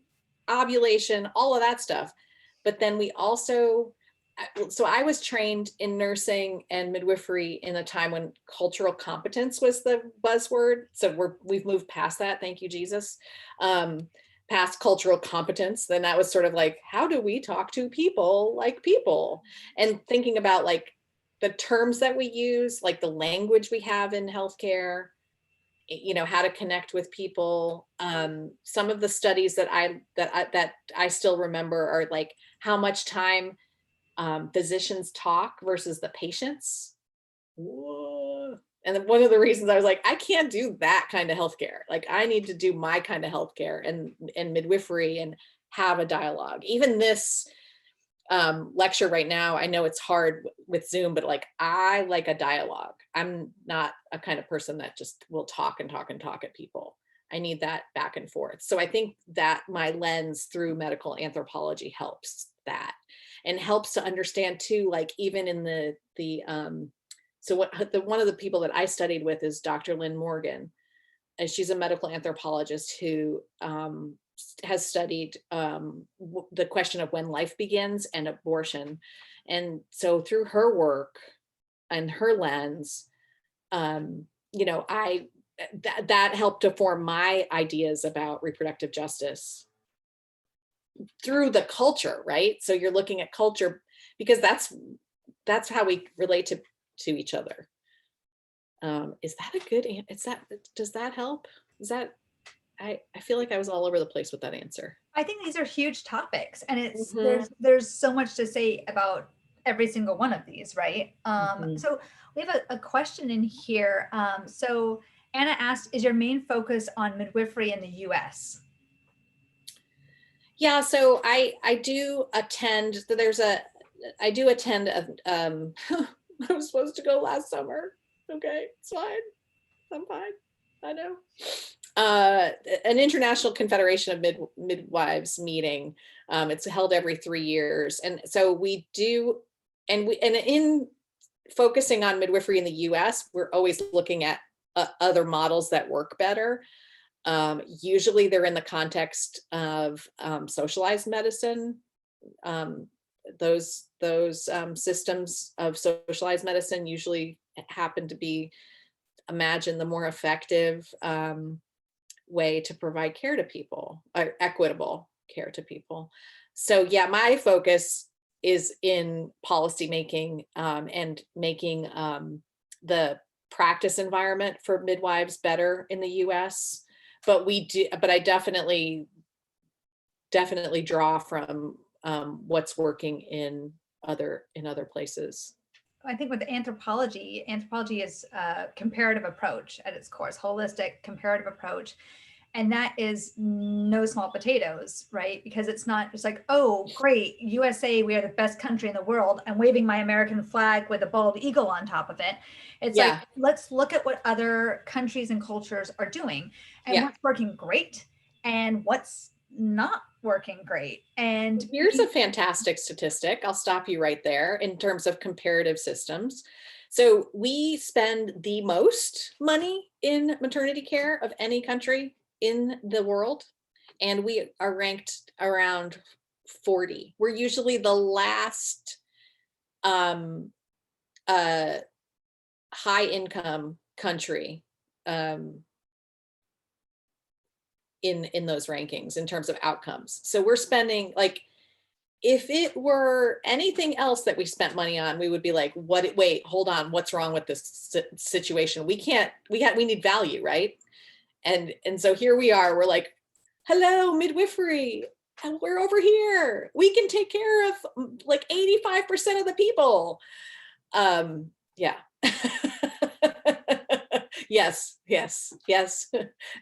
ovulation, all of that stuff. But then we also, so I was trained in nursing and midwifery in a time when cultural competence was the buzzword. So we've moved past that. Thank you, Jesus. Past cultural competence. Then that was sort of like, how do we talk to people like people? And thinking about like the terms that we use, like the language we have in healthcare, you know, how to connect with people. Some of the studies that I still remember are like how much time physicians talk versus the patients. Whoa. And then one of the reasons I was like, I can't do that kind of healthcare. Like I need to do my kind of healthcare and midwifery and have a dialogue. Even this lecture right now, I know it's hard with Zoom, but like I like a dialogue. I'm not a kind of person that just will talk and talk and talk at people. I need that back and forth. So I think that my lens through medical anthropology helps that, and helps to understand too, like even in one of the people that I studied with is Dr. Lynn Morgan, and she's a medical anthropologist who has studied the question of when life begins and abortion. And so through her work and her lens, you know, that helped to form my ideas about reproductive justice through the culture, right? So you're looking at culture because that's how we relate to each other. Is that a good, does that help? Is that, I feel like I was all over the place with that answer. I think these are huge topics, and it's Mhm. there's so much to say about every single one of these, right? Mhm. So we have a question in here. So Anna asked, is your main focus on midwifery in the US? Yeah, so I do attend, I do attend, I was supposed to go last summer. Okay, it's fine. I'm fine. I know. An International Confederation of Midwives meeting. It's held every 3 years. And so we do, and in focusing on midwifery in the US, we're always looking at other models that work better. Usually they're in the context of socialized medicine. Those systems of socialized medicine usually happen to be imagined the more effective way to provide care to people, or equitable care to people. So yeah, my focus is in policy making and making the practice environment for midwives better in the US. But I definitely draw from what's working in other places. I think with anthropology is a comparative approach at its core, it's holistic comparative approach. And that is no small potatoes, right? Because it's not just like, oh, great, USA, we are the best country in the world. I'm waving my American flag with a bald eagle on top of it. It's like, let's look at what other countries and cultures are doing and what's working great and what's not working great. And here's a fantastic statistic. I'll stop you right there in terms of comparative systems. So we spend the most money in maternity care of any country in the world, and we are ranked around 40. We're usually the last high income country in those rankings in terms of outcomes. So we're spending, like, if it were anything else that we spent money on, we would be like, wait, hold on, what's wrong with this situation? We need value, right? And so here we are, we're like, hello, midwifery, and we're over here. We can take care of like 85% of the people. Yeah. Yes, yes, yes.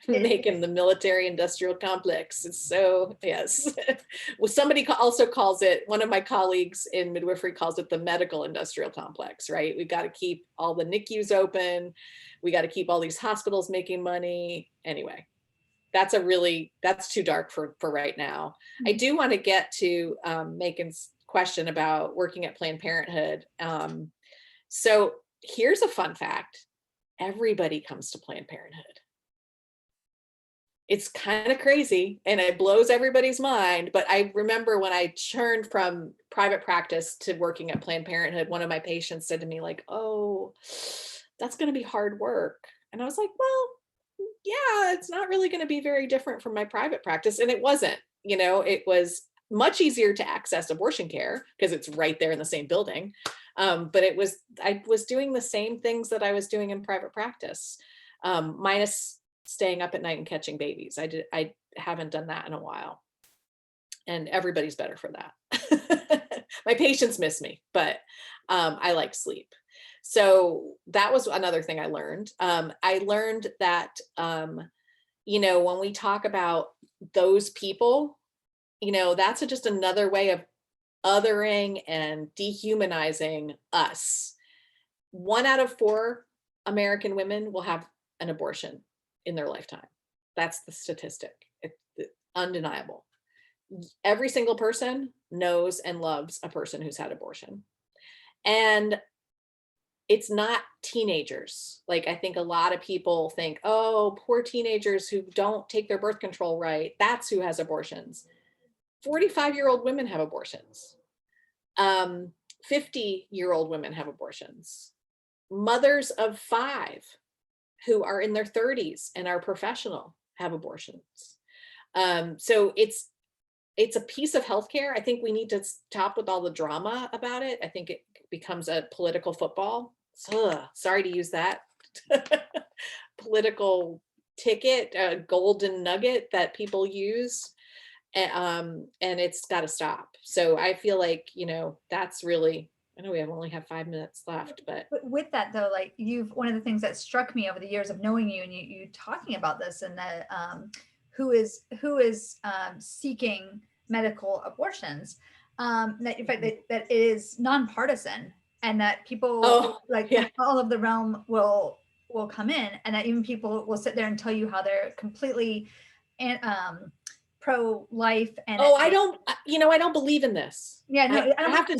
Making the military industrial complex. It's so, yes. Well, somebody also calls it, one of my colleagues in midwifery calls it the medical industrial complex, right? We've got to keep all the NICUs open. We got to keep all these hospitals making money. Anyway, that's too dark for right now. I do want to get to Megan's question about working at Planned Parenthood. So here's a fun fact. Everybody comes to Planned Parenthood. It's kind of crazy and it blows everybody's mind. But I remember when I turned from private practice to working at Planned Parenthood, one of my patients said to me like, oh, that's going to be hard work. And I was like, well, yeah, it's not really going to be very different from my private practice. And it wasn't, it was much easier to access abortion care because it's right there in the same building. But I was doing the same things that I was doing in private practice, minus staying up at night and catching babies. I haven't done that in a while, and everybody's better for that. My patients miss me, but I like sleep. So that was another thing I learned. I learned that, when we talk about those people, that's just another way of othering and dehumanizing us. 1 out of 4 American women will have an abortion in their lifetime. That's the statistic. It's undeniable. Every single person knows and loves a person who's had abortion. And it's not teenagers. Like, I think a lot of people think, oh, poor teenagers who don't take their birth control right, that's who has abortions. 45-year-old women have abortions. 50-year-old women have abortions. Mothers of 5 who are in their 30s and are professional have abortions. So it's a piece of healthcare. I think we need to stop with all the drama about it. I think it becomes a political football. Sorry to use that political ticket, golden nugget that people use. And it's got to stop. So I feel like, that's really, I know we only have 5 minutes left, but with that though, like one of the things that struck me over the years of knowing you and you talking about this, and that who is seeking medical abortions, that in fact that it is nonpartisan, and that people all of the realm will come in, and that even people will sit there and tell you how they're completely pro-life. And I don't believe in this. Yeah, no, I have to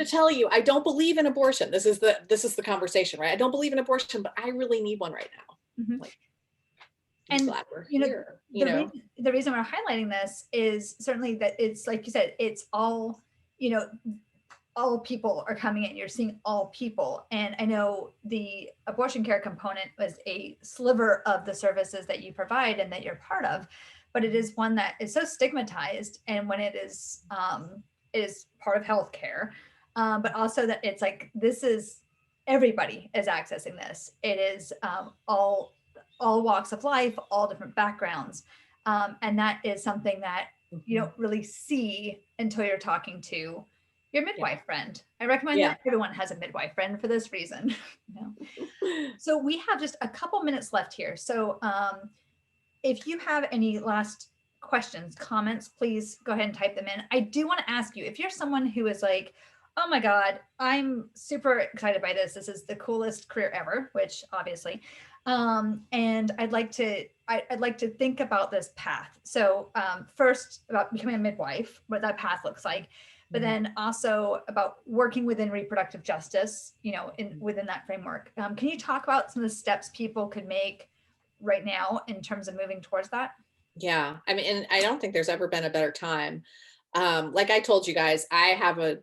tell you, I don't believe in abortion. This is the conversation, right? I don't believe in abortion, but I really need one right now. Mm-hmm. I'm glad we're here. The reason we're highlighting this is certainly that it's like you said, it's all, all people are coming in. You're seeing all people. And I know the abortion care component was a sliver of the services that you provide and that you're part of, but it is one that is so stigmatized. And when it is part of healthcare, but also that it's like, this is, everybody is accessing this. It is all walks of life, all different backgrounds. And that is something that you don't really see until you're talking to your midwife friend. I recommend that everyone has a midwife friend for this reason. So we have just a couple minutes left here. So if you have any last questions, comments, please go ahead and type them in. I do want to ask you, if you're someone who is like, oh my God, I'm super excited by this. This is the coolest career ever, which obviously, and I'd like to think about this path. So first about becoming a midwife, what that path looks like, but then also about working within reproductive justice, within that framework. Can you talk about some of the steps people could make right now in terms of moving towards that? Yeah, I mean, and I don't think there's ever been a better time. Like I told you guys, I have a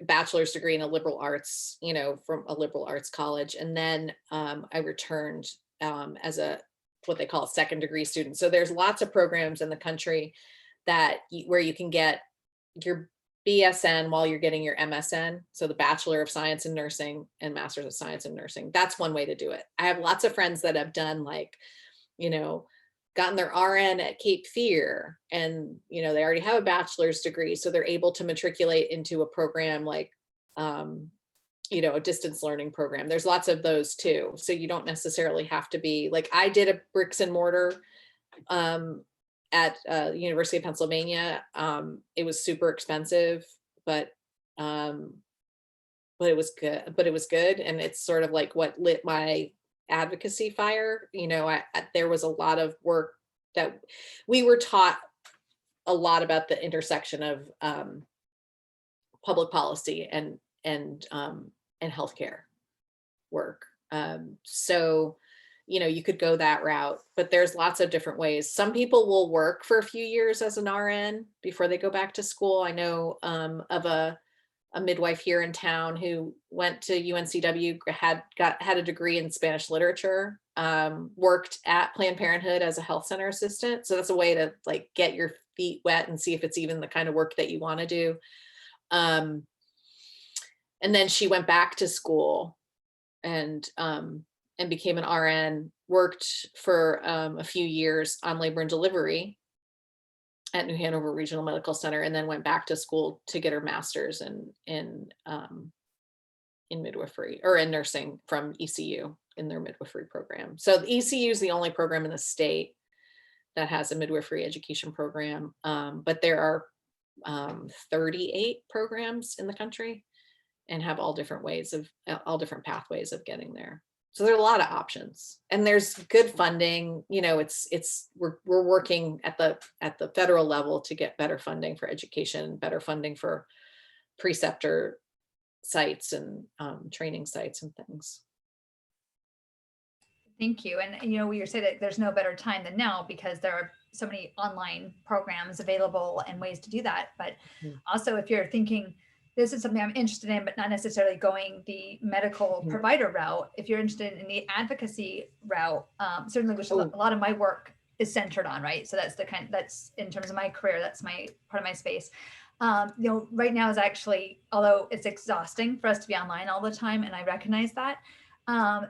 bachelor's degree in a liberal arts, from a liberal arts college. And then I returned as what they call a second degree student. So there's lots of programs in the country where you can get your BSN while you're getting your MSN. So the Bachelor of Science in Nursing and Master's of Science in Nursing. That's one way to do it. I have lots of friends that have done gotten their RN at Cape Fear, and they already have a bachelor's degree, so they're able to matriculate into a program like a distance learning program. There's lots of those too. So you don't necessarily have to be like, I did a bricks and mortar at University of Pennsylvania. It was super expensive, but it was good. And it's sort of like what lit my advocacy fire. There was a lot of work that we were taught a lot about the intersection of public policy and healthcare work. So, you could go that route, but there's lots of different ways. Some people will work for a few years as an RN before they go back to school. I know of a midwife here in town who went to UNCW, had a degree in Spanish literature, worked at Planned Parenthood as a health center assistant. So that's a way to like get your feet wet and see if it's even the kind of work that you want to do. And then she went back to school and became an RN, worked for a few years on labor and delivery at New Hanover Regional Medical Center, and then went back to school to get her master's in midwifery or in nursing from ECU in their midwifery program. So the ECU is the only program in the state that has a midwifery education program, but there are 38 programs in the country and have all different pathways of getting there. So there are a lot of options, and there's good funding. We're working at the federal level to get better funding for education, better funding for preceptor sites and training sites and things. Thank you. And you say that there's no better time than now because there are so many online programs available and ways to do that. But also, if you're thinking, this is something I'm interested in, but not necessarily going the medical provider route. If you're interested in the advocacy route, certainly, which a lot of my work is centered on, right? So that's in terms of my career, that's my part of my space. Right now is actually, although it's exhausting for us to be online all the time, and I recognize that,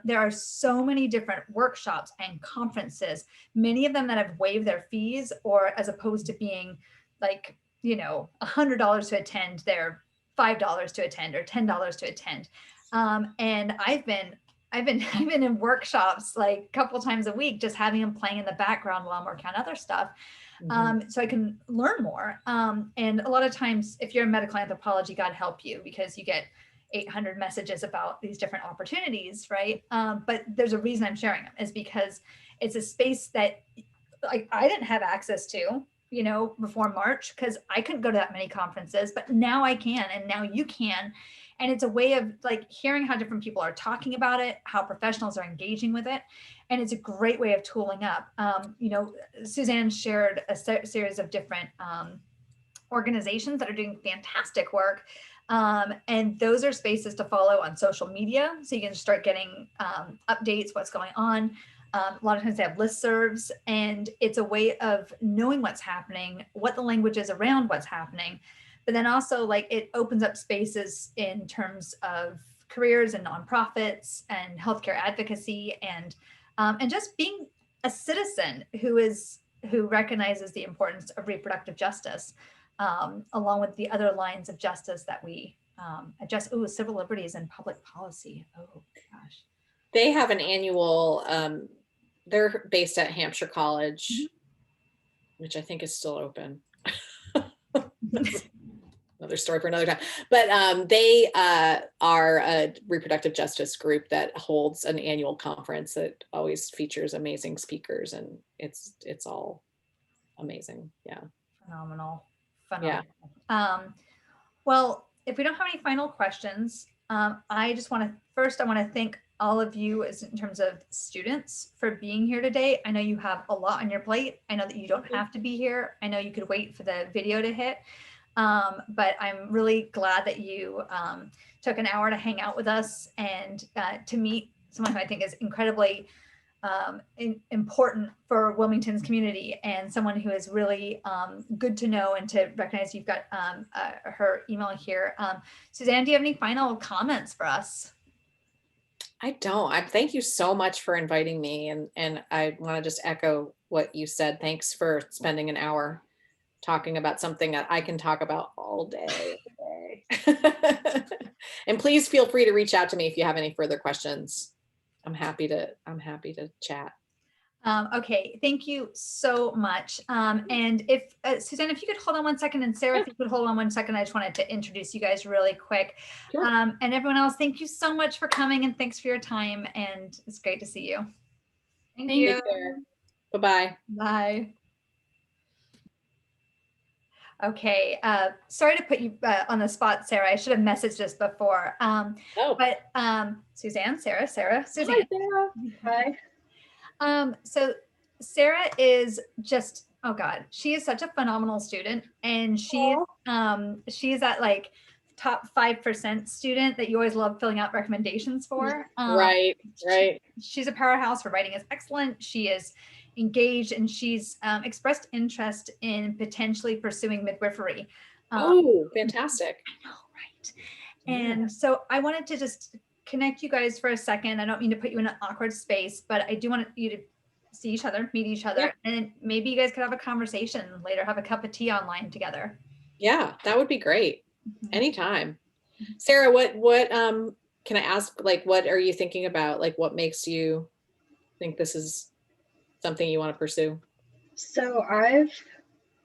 there are so many different workshops and conferences, many of them that have waived their fees, or as opposed to being like, $100 to attend, they're $5 to attend or $10 to attend. And I've been in workshops like a couple times a week, just having them playing in the background while I'm working on other stuff. So I can learn more. And a lot of times, if you're in medical anthropology, God help you, because you get 800 messages about these different opportunities, right? But there's a reason I'm sharing them, is because it's a space that I didn't have access to, before March, because I couldn't go to that many conferences, but now I can, and now you can. And it's a way of like hearing how different people are talking about it, how professionals are engaging with it. And it's a great way of tooling up. Suzanne shared a series of different organizations that are doing fantastic work. And those are spaces to follow on social media. So you can start getting updates, what's going on. A lot of times they have listservs, and it's a way of knowing what's happening, what the language is around what's happening. But then also, like, it opens up spaces in terms of careers and nonprofits and healthcare advocacy, and just being a citizen who recognizes the importance of reproductive justice, along with the other lines of justice that we address. Civil liberties and public policy. Oh gosh. They have an annual. They're based at Hampshire College, which I think is still open. Another story for another time. But they are a reproductive justice group that holds an annual conference that always features amazing speakers, and it's all amazing. Yeah. Phenomenal. Yeah. Well, if we don't have any final questions, I want to thank all of you in terms of students for being here today. I know you have a lot on your plate. I know that you don't have to be here. I know you could wait for the video to hit. But I'm really glad that you took an hour to hang out with us and to meet someone who I think is incredibly important for Wilmington's community, and someone who is really good to know and to recognize. You've got her email here. Suzanne, do you have any final comments for us? I don't. Thank you so much for inviting me, and I want to just echo what you said. Thanks for spending an hour talking about something that I can talk about all day. And please feel free to reach out to me if you have any further questions. I'm happy to chat. Okay, thank you so much. And if Suzanne, if you could hold on 1 second, and Sarah, if you could hold on 1 second, I just wanted to introduce you guys really quick. Sure. And everyone else, thank you so much for coming, and thanks for your time. And it's great to see you. Thank you. Bye-bye. Bye. Okay, sorry to put you on the spot, Sarah. I should have messaged this before. But Suzanne, Sarah, Suzanne. Hi, Sarah. Hi. So Sarah is just, oh God, she is such a phenomenal student, and she's that like top 5% student that you always love filling out recommendations for. Right. She's a powerhouse. Her writing is excellent. She is engaged, and she's expressed interest in potentially pursuing midwifery. Oh, fantastic. I know, right? And so I wanted to just connect you guys for a second. I don't mean to put you in an awkward space, but I do want you to see each other, meet each other, and maybe you guys could have a conversation later, have a cup of tea online together. Yeah, that would be great. Anytime. Sarah, what can I ask, like, what are you thinking about? Like, what makes you think this is something you want to pursue? So I've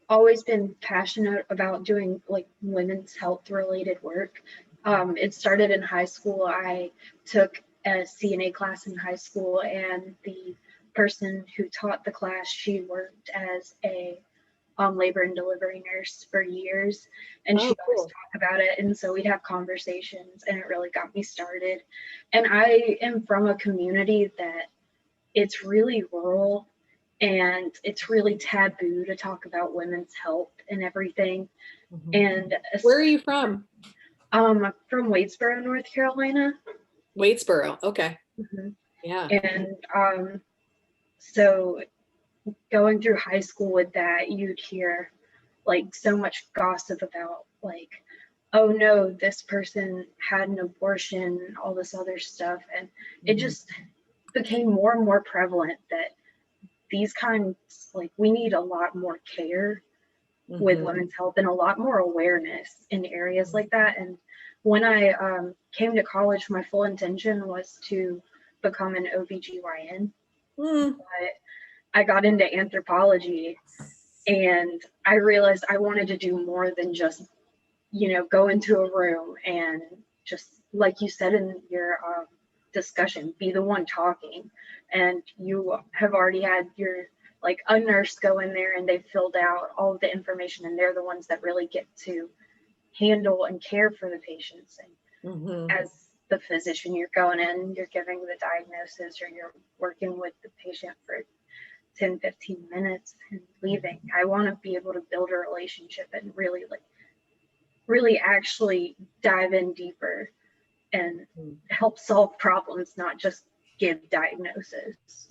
always been passionate about doing like women's health related work. It started in high school. I took a CNA class in high school, and the person who taught the class, she worked as a labor and delivery nurse for years, and she always talked about it. And so we'd have conversations, and it really got me started. And I am from a community that it's really rural, and it's really taboo to talk about women's health and everything. And where are you from? From Waitsboro, North Carolina. Waitsboro. Okay. Yeah. And so going through high school with that, you'd hear like so much gossip about like, oh no, this person had an abortion, all this other stuff. And it just became more and more prevalent that these kinds, like, we need a lot more care with women's health and a lot more awareness in areas like that. And when I came to college, my full intention was to become an OBGYN. But I got into anthropology, and I realized I wanted to do more than just, go into a room and just, like you said in your discussion, be the one talking. And you have already had your, like, a nurse go in there, and they've filled out all of the information, and they're the ones that really get to handle and care for the patients. And as the physician, you're going in, you're giving the diagnosis, or you're working with the patient for 10, 15 minutes and leaving. I want to be able to build a relationship and really actually dive in deeper and help solve problems, not just give diagnosis.